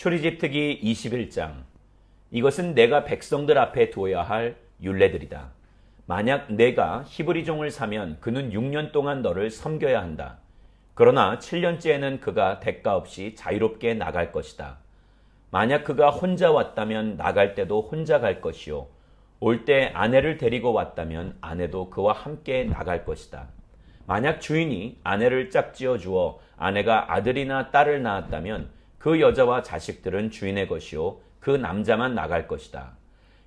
출애굽 특기 21장. 이것은 내가 백성들 앞에 두어야 할 율례들이다. 만약 내가 히브리 종을 사면 그는 6년 동안 너를 섬겨야 한다. 그러나 7년째에는 그가 대가 없이 자유롭게 나갈 것이다. 만약 그가 혼자 왔다면 나갈 때도 혼자 갈 것이요. 올 때 아내를 데리고 왔다면 아내도 그와 함께 나갈 것이다. 만약 주인이 아내를 짝지어 주어 아내가 아들이나 딸을 낳았다면 그 여자와 자식들은 주인의 것이요. 그 남자만 나갈 것이다.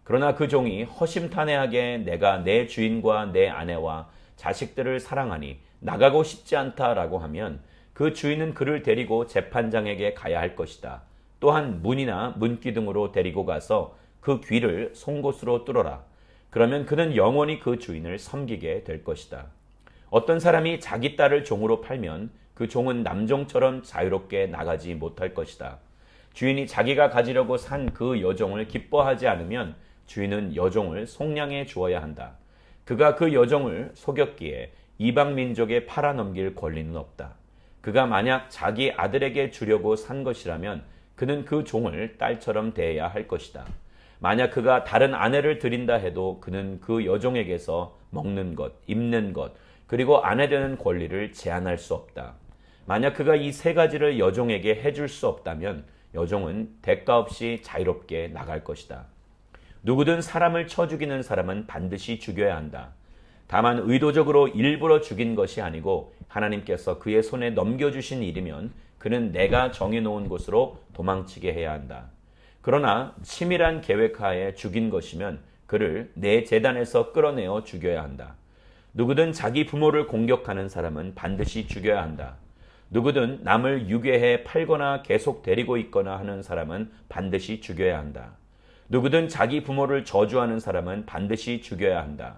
그러나 그 종이 허심탄회하게 내가 내 주인과 내 아내와 자식들을 사랑하니 나가고 싶지 않다라고 하면 그 주인은 그를 데리고 재판장에게 가야 할 것이다. 또한 문이나 문기둥으로 데리고 가서 그 귀를 송곳으로 뚫어라. 그러면 그는 영원히 그 주인을 섬기게 될 것이다. 어떤 사람이 자기 딸을 종으로 팔면 그 종은 남종처럼 자유롭게 나가지 못할 것이다. 주인이 자기가 가지려고 산 그 여종을 기뻐하지 않으면 주인은 여종을 속량해 주어야 한다. 그가 그 여종을 속였기에 이방 민족에 팔아넘길 권리는 없다. 그가 만약 자기 아들에게 주려고 산 것이라면 그는 그 종을 딸처럼 대해야 할 것이다. 만약 그가 다른 아내를 들인다 해도 그는 그 여종에게서 먹는 것, 입는 것, 그리고 아내 되는 권리를 제한할 수 없다. 만약 그가 이 세 가지를 여종에게 해줄 수 없다면 여종은 대가 없이 자유롭게 나갈 것이다. 누구든 사람을 쳐 죽이는 사람은 반드시 죽여야 한다. 다만 의도적으로 일부러 죽인 것이 아니고 하나님께서 그의 손에 넘겨주신 일이면 그는 내가 정해놓은 곳으로 도망치게 해야 한다. 그러나 치밀한 계획하에 죽인 것이면 그를 내 제단에서 끌어내어 죽여야 한다. 누구든 자기 부모를 공격하는 사람은 반드시 죽여야 한다. 누구든 남을 유괴해 팔거나 계속 데리고 있거나 하는 사람은 반드시 죽여야 한다. 누구든 자기 부모를 저주하는 사람은 반드시 죽여야 한다.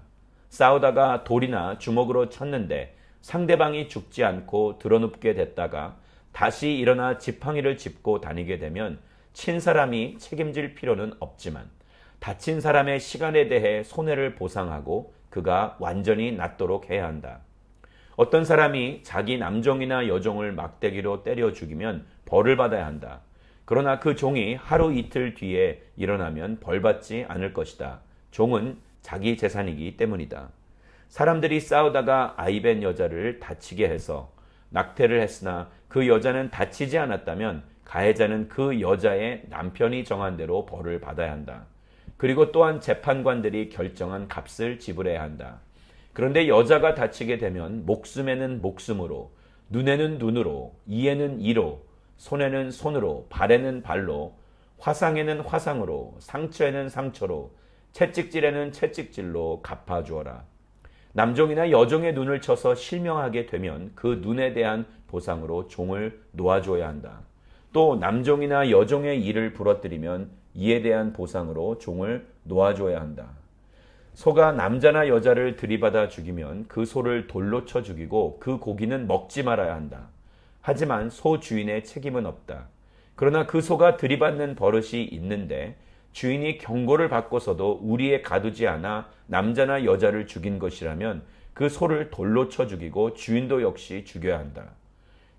싸우다가 돌이나 주먹으로 쳤는데 상대방이 죽지 않고 드러눕게 됐다가 다시 일어나 지팡이를 짚고 다니게 되면 친 사람이 책임질 필요는 없지만 다친 사람의 시간에 대해 손해를 보상하고 그가 완전히 낫도록 해야 한다. 어떤 사람이 자기 남종이나 여종을 막대기로 때려 죽이면 벌을 받아야 한다. 그러나 그 종이 하루 이틀 뒤에 일어나면 벌받지 않을 것이다. 종은 자기 재산이기 때문이다. 사람들이 싸우다가 아이벤 여자를 다치게 해서 낙태를 했으나 그 여자는 다치지 않았다면 가해자는 그 여자의 남편이 정한 대로 벌을 받아야 한다. 그리고 또한 재판관들이 결정한 값을 지불해야 한다. 그런데 여자가 다치게 되면 목숨에는 목숨으로, 눈에는 눈으로, 이에는 이로, 손에는 손으로, 발에는 발로, 화상에는 화상으로, 상처에는 상처로, 채찍질에는 채찍질로 갚아주어라. 남종이나 여종의 눈을 쳐서 실명하게 되면 그 눈에 대한 보상으로 종을 놓아줘야 한다. 또 남종이나 여종의 이를 부러뜨리면 이에 대한 보상으로 종을 놓아줘야 한다. 소가 남자나 여자를 들이받아 죽이면 그 소를 돌로 쳐 죽이고 그 고기는 먹지 말아야 한다. 하지만 소 주인의 책임은 없다. 그러나 그 소가 들이받는 버릇이 있는데 주인이 경고를 받고서도 우리에 가두지 않아 남자나 여자를 죽인 것이라면 그 소를 돌로 쳐 죽이고 주인도 역시 죽여야 한다.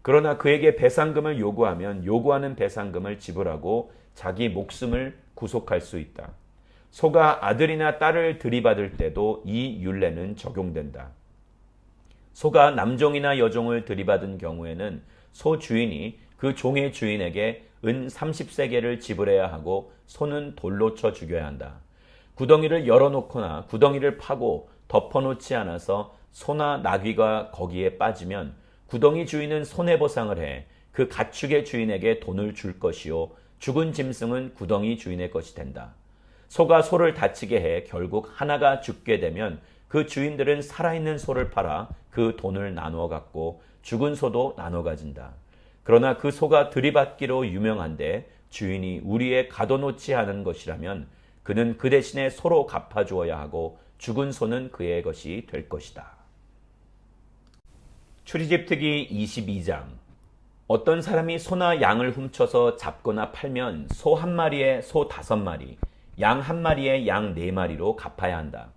그러나 그에게 배상금을 요구하면 요구하는 배상금을 지불하고 자기 목숨을 구속할 수 있다. 소가 아들이나 딸을 들이받을 때도 이 율례는 적용된다. 소가 남종이나 여종을 들이받은 경우에는 소 주인이 그 종의 주인에게 은 30세겔을 지불해야 하고 소는 돌로 쳐 죽여야 한다. 구덩이를 열어놓거나 구덩이를 파고 덮어놓지 않아서 소나 나귀가 거기에 빠지면 구덩이 주인은 손해보상을 해 그 가축의 주인에게 돈을 줄 것이요 죽은 짐승은 구덩이 주인의 것이 된다. 소가 소를 다치게 해 결국 하나가 죽게 되면 그 주인들은 살아있는 소를 팔아 그 돈을 나누어 갖고 죽은 소도 나눠 가진다. 그러나 그 소가 들이받기로 유명한데 주인이 우리에 가둬놓지 않은 것이라면 그는 그 대신에 소로 갚아주어야 하고 죽은 소는 그의 것이 될 것이다. 출애굽 특기 22장. 어떤 사람이 소나 양을 훔쳐서 잡거나 팔면 소 한 마리에 소 5마리, 양 한 마리에 양 4마리로 갚아야 한다.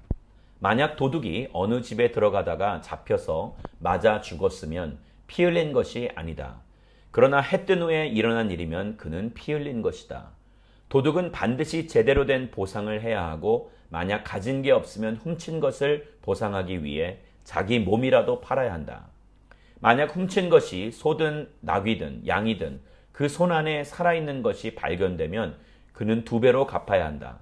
만약 도둑이 어느 집에 들어가다가 잡혀서 맞아 죽었으면 피 흘린 것이 아니다. 그러나 해 뜬 후에 일어난 일이면 그는 피 흘린 것이다. 도둑은 반드시 제대로 된 보상을 해야 하고 만약 가진 게 없으면 훔친 것을 보상하기 위해 자기 몸이라도 팔아야 한다. 만약 훔친 것이 소든 나귀든 양이든 그 손 안에 살아있는 것이 발견되면 그는 2배로 갚아야 한다.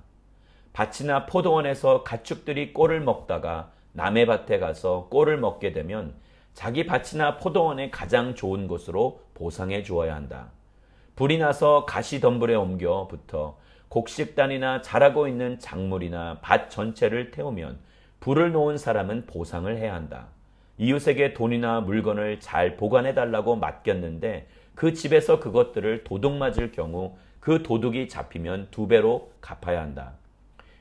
밭이나 포도원에서 가축들이 꼴을 먹다가 남의 밭에 가서 꼴을 먹게 되면 자기 밭이나 포도원의 가장 좋은 곳으로 보상해 주어야 한다. 불이 나서 가시덤불에 옮겨 붙어 곡식단이나 자라고 있는 작물이나 밭 전체를 태우면 불을 놓은 사람은 보상을 해야 한다. 이웃에게 돈이나 물건을 잘 보관해 달라고 맡겼는데 그 집에서 그것들을 도둑 맞을 경우 그 도둑이 잡히면 2배로 갚아야 한다.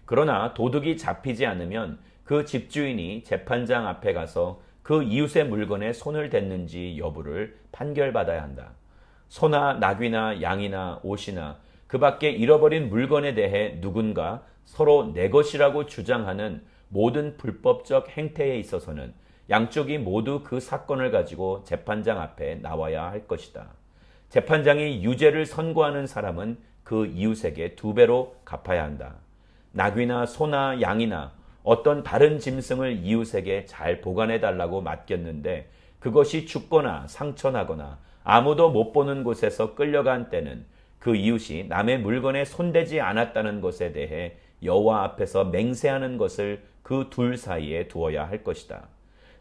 그러나 도둑이 잡히지 않으면 그 집주인이 재판장 앞에 가서 그 이웃의 물건에 손을 댔는지 여부를 판결받아야 한다. 소나 나귀나 양이나 옷이나 그 밖에 잃어버린 물건에 대해 누군가 서로 내 것이라고 주장하는 모든 불법적 행태에 있어서는 양쪽이 모두 그 사건을 가지고 재판장 앞에 나와야 할 것이다. 재판장이 유죄를 선고하는 사람은 그 이웃에게 2배로 갚아야 한다. 나귀나 소나 양이나 어떤 다른 짐승을 이웃에게 잘 보관해 달라고 맡겼는데 그것이 죽거나 상처나거나 아무도 못 보는 곳에서 끌려간 때는 그 이웃이 남의 물건에 손대지 않았다는 것에 대해 여호와 앞에서 맹세하는 것을 그 둘 사이에 두어야 할 것이다.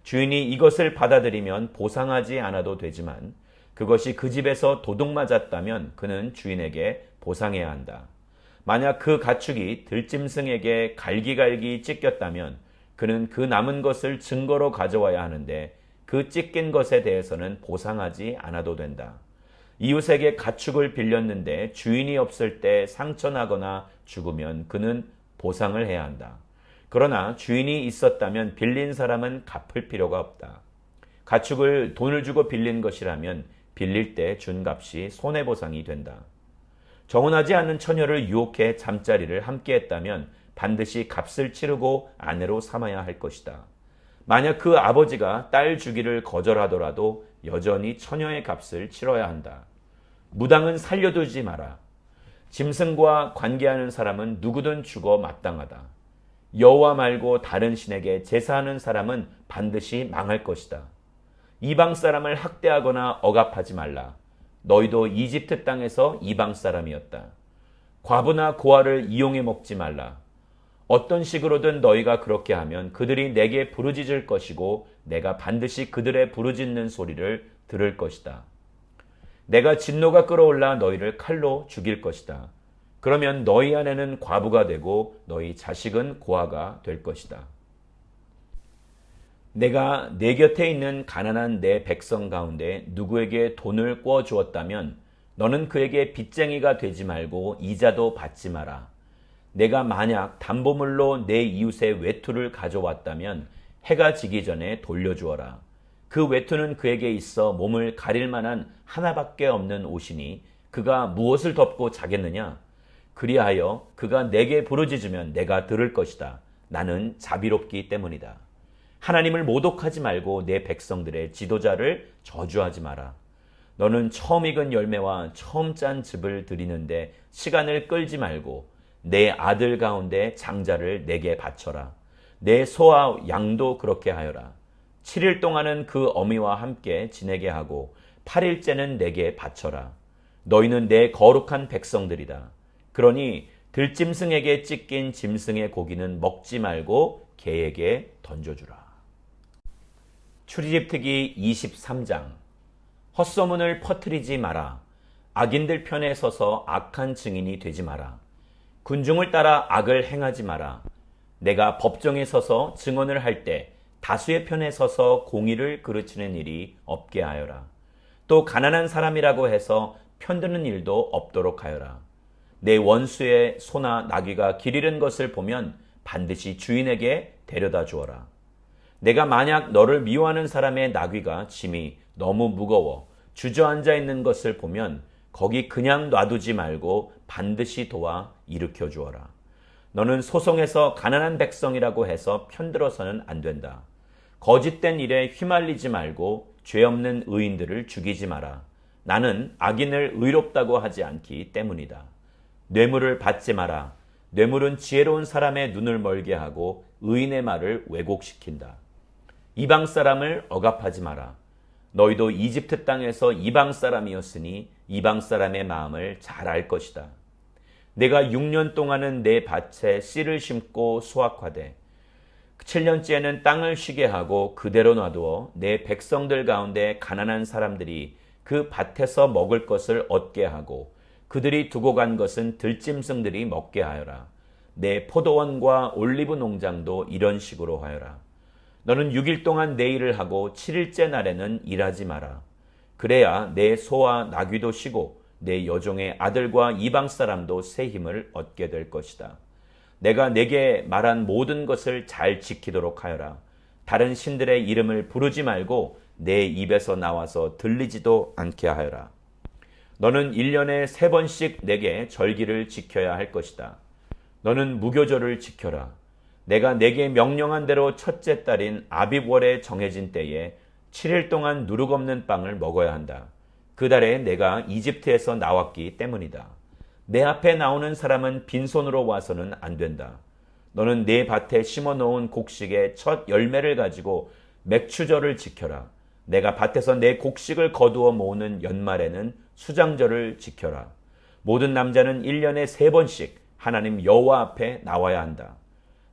주인이 이것을 받아들이면 보상하지 않아도 되지만 그것이 그 집에서 도둑 맞았다면 그는 주인에게 보상해야 한다. 만약 그 가축이 들짐승에게 갈기갈기 찢겼다면 그는 그 남은 것을 증거로 가져와야 하는데 그 찢긴 것에 대해서는 보상하지 않아도 된다. 이웃에게 가축을 빌렸는데 주인이 없을 때 상처나거나 죽으면 그는 보상을 해야 한다. 그러나 주인이 있었다면 빌린 사람은 갚을 필요가 없다. 가축을 돈을 주고 빌린 것이라면 빌릴 때 준 값이 손해보상이 된다. 정혼하지 않은 처녀를 유혹해 잠자리를 함께 했다면 반드시 값을 치르고 아내로 삼아야 할 것이다. 만약 그 아버지가 딸 주기를 거절하더라도 여전히 처녀의 값을 치러야 한다. 무당은 살려두지 마라. 짐승과 관계하는 사람은 누구든 죽어 마땅하다. 여호와 말고 다른 신에게 제사하는 사람은 반드시 망할 것이다. 이방 사람을 학대하거나 억압하지 말라. 너희도 이집트 땅에서 이방 사람이었다. 과부나 고아를 이용해 먹지 말라. 어떤 식으로든 너희가 그렇게 하면 그들이 내게 부르짖을 것이고 내가 반드시 그들의 부르짖는 소리를 들을 것이다. 내가 진노가 끓어올라 너희를 칼로 죽일 것이다. 그러면 너희 아내는 과부가 되고 너희 자식은 고아가 될 것이다. 내가 내 곁에 있는 가난한 내 백성 가운데 누구에게 돈을 꿔 주었다면 너는 그에게 빚쟁이가 되지 말고 이자도 받지 마라. 내가 만약 담보물로 내 이웃의 외투를 가져왔다면 해가 지기 전에 돌려주어라. 그 외투는 그에게 있어 몸을 가릴 만한 하나밖에 없는 옷이니 그가 무엇을 덮고 자겠느냐? 그리하여 그가 내게 부르짖으면 내가 들을 것이다. 나는 자비롭기 때문이다. 하나님을 모독하지 말고 내 백성들의 지도자를 저주하지 마라. 너는 처음 익은 열매와 처음 짠 즙을 드리는데 시간을 끌지 말고 내 아들 가운데 장자를 내게 바쳐라. 내 소와 양도 그렇게 하여라. 7일 동안은 그 어미와 함께 지내게 하고 8일째는 내게 바쳐라. 너희는 내 거룩한 백성들이다. 그러니 들짐승에게 찢긴 짐승의 고기는 먹지 말고 개에게 던져주라. 출애굽기 23장. 헛소문을 퍼뜨리지 마라. 악인들 편에 서서 악한 증인이 되지 마라. 군중을 따라 악을 행하지 마라. 내가 법정에 서서 증언을 할 때 다수의 편에 서서 공의를 그르치는 일이 없게 하여라. 또 가난한 사람이라고 해서 편드는 일도 없도록 하여라. 내 원수의 소나 나귀가 길 잃은 것을 보면 반드시 주인에게 데려다 주어라. 내가 만약 너를 미워하는 사람의 나귀가 짐이 너무 무거워 주저앉아 있는 것을 보면 거기 그냥 놔두지 말고 반드시 도와 일으켜 주어라. 너는 소송에서 가난한 백성이라고 해서 편들어서는 안 된다. 거짓된 일에 휘말리지 말고 죄 없는 의인들을 죽이지 마라. 나는 악인을 의롭다고 하지 않기 때문이다. 뇌물을 받지 마라. 뇌물은 지혜로운 사람의 눈을 멀게 하고 의인의 말을 왜곡시킨다. 이방 사람을 억압하지 마라. 너희도 이집트 땅에서 이방 사람이었으니 이방 사람의 마음을 잘 알 것이다. 내가 6년 동안은 내 밭에 씨를 심고 수확하되 7년째에는 땅을 쉬게 하고 그대로 놔두어 내 백성들 가운데 가난한 사람들이 그 밭에서 먹을 것을 얻게 하고 그들이 두고 간 것은 들짐승들이 먹게 하여라. 내 포도원과 올리브 농장도 이런 식으로 하여라. 너는 6일 동안 내 일을 하고 7일째 날에는 일하지 마라. 그래야 내 소와 나귀도 쉬고 내 여종의 아들과 이방 사람도 새 힘을 얻게 될 것이다. 내가 내게 말한 모든 것을 잘 지키도록 하여라. 다른 신들의 이름을 부르지 말고 내 입에서 나와서 들리지도 않게 하여라. 너는 1년에 3번씩 내게 절기를 지켜야 할 것이다. 너는 무교절을 지켜라. 내가 내게 명령한 대로 첫째 달인 아빕월에 정해진 때에 7일 동안 누룩 없는 빵을 먹어야 한다. 그 달에 내가 이집트에서 나왔기 때문이다. 내 앞에 나오는 사람은 빈손으로 와서는 안 된다. 너는 내 밭에 심어놓은 곡식의 첫 열매를 가지고 맥추절을 지켜라. 내가 밭에서 내 곡식을 거두어 모으는 연말에는 수장절을 지켜라. 모든 남자는 1년에 3번씩 하나님 여호와 앞에 나와야 한다.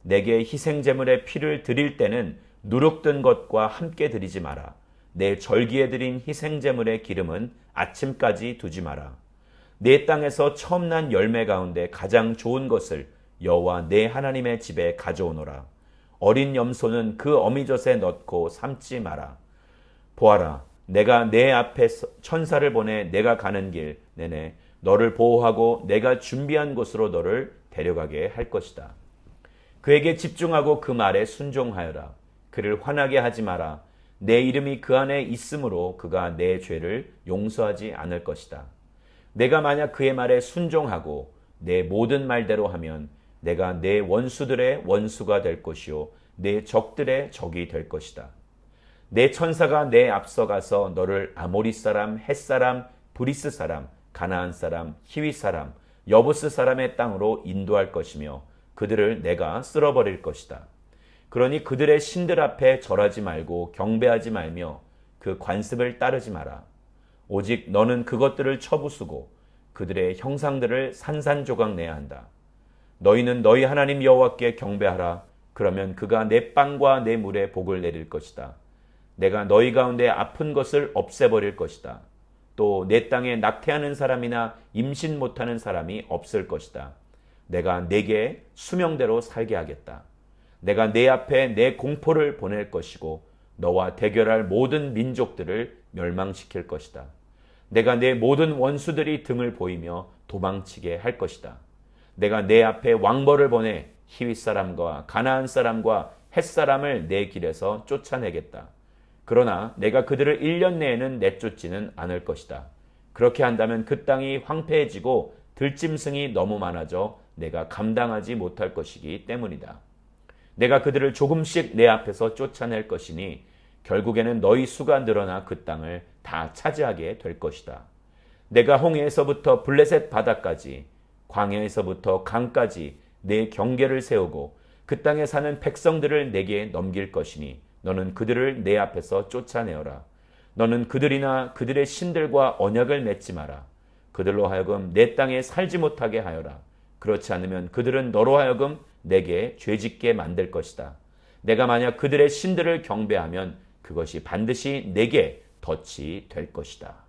내게 희생제물의 피를 드릴 때는 누룩든 것과 함께 드리지 마라. 내 절기에 드린 희생제물의 기름은 아침까지 두지 마라. 내 땅에서 처음 난 열매 가운데 가장 좋은 것을 여호와 내 하나님의 집에 가져오너라. 어린 염소는 그 어미젖에 넣고 삶지 마라. 보아라, 내가 내 앞에 천사를 보내 내가 가는 길 내내 너를 보호하고 내가 준비한 곳으로 너를 데려가게 할 것이다. 그에게 집중하고 그 말에 순종하여라. 그를 화나게 하지 마라. 내 이름이 그 안에 있으므로 그가 내 죄를 용서하지 않을 것이다. 내가 만약 그의 말에 순종하고 내 모든 말대로 하면 내가 내 원수들의 원수가 될 것이요 내 적들의 적이 될 것이다. 내 천사가 내 앞서가서 너를 아모리 사람, 헷 사람, 브리스 사람, 가나안 사람, 히위 사람, 여부스 사람의 땅으로 인도할 것이며 그들을 내가 쓸어버릴 것이다. 그러니 그들의 신들 앞에 절하지 말고 경배하지 말며 그 관습을 따르지 마라. 오직 너는 그것들을 쳐부수고 그들의 형상들을 산산조각 내야 한다. 너희는 너희 하나님 여호와께 경배하라. 그러면 그가 내 빵과 내 물에 복을 내릴 것이다. 내가 너희 가운데 아픈 것을 없애버릴 것이다. 또 내 땅에 낙태하는 사람이나 임신 못하는 사람이 없을 것이다. 내가 내게 수명대로 살게 하겠다. 내가 내 앞에 내 공포를 보낼 것이고 너와 대결할 모든 민족들을 멸망시킬 것이다. 내가 내 모든 원수들이 등을 보이며 도망치게 할 것이다. 내가 내 앞에 왕벌을 보내 히윗 사람과 가나안 사람과 헷 사람을 내 길에서 쫓아내겠다. 그러나 내가 그들을 1년 내에는 내쫓지는 않을 것이다. 그렇게 한다면 그 땅이 황폐해지고 들짐승이 너무 많아져 내가 감당하지 못할 것이기 때문이다. 내가 그들을 조금씩 내 앞에서 쫓아낼 것이니 결국에는 너희 수가 늘어나 그 땅을 다 차지하게 될 것이다. 내가 홍해에서부터 블레셋 바다까지 광야에서부터 강까지 내 경계를 세우고 그 땅에 사는 백성들을 내게 넘길 것이니 너는 그들을 내 앞에서 쫓아내어라. 너는 그들이나 그들의 신들과 언약을 맺지 마라. 그들로 하여금 내 땅에 살지 못하게 하여라. 그렇지 않으면 그들은 너로 하여금 내게 죄짓게 만들 것이다. 내가 만약 그들의 신들을 경배하면 그것이 반드시 내게 덫이 될 것이다.